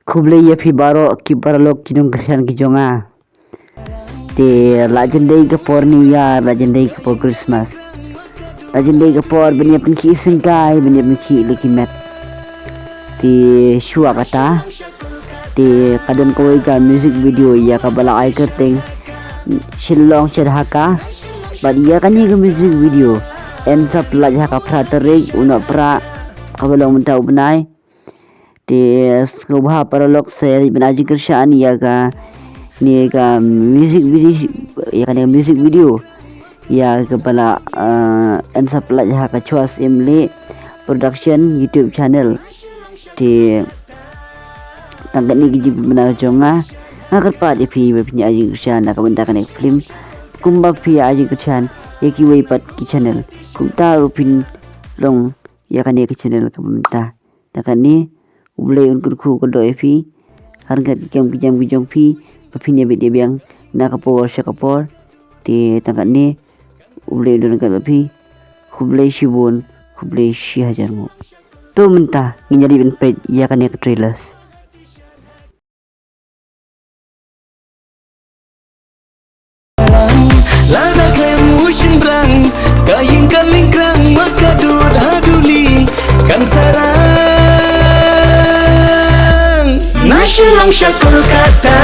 Kuble ya fi baro ki baralok kinung Christian ki jonga. Te lajendai ke for New Year, lajendai ke for Christmas. Lajendai ke for bani apin ki singkai, bani apin ki leki met. Te shua kata. Te kadon kawai ka music video ya ka bala ai kerteng. Shillong cerhaka. Badi ya kan ke music video. Ensa pelajah ka praterik una pra kabalong mentau benai. Te skubha paralok saya benaji kerjaan ya ka ni ka music video ya kan music video ya kepala ensa pelajah ka choas imli production YouTube channel te tangkat ni giji benar jonga ngakar pa de pi punya aji kerjaan ka bentakan ek film kumbak pi aji kerjaan eki wei pat ki channel kumta upin long ya kan ek channel ka benta takan ni ulai unkur ku ko doi fi harga jam jong fi papinya be dia biang na kapor sya kapor ti tangkat ni ulai don ka fi kublai shibun kublai shi hajar mo to mentah nginjali ben page ya kan ek trailers lada kamu shindrang kayin kalingkrang makadur haduli kan sarang nasyong syakur kata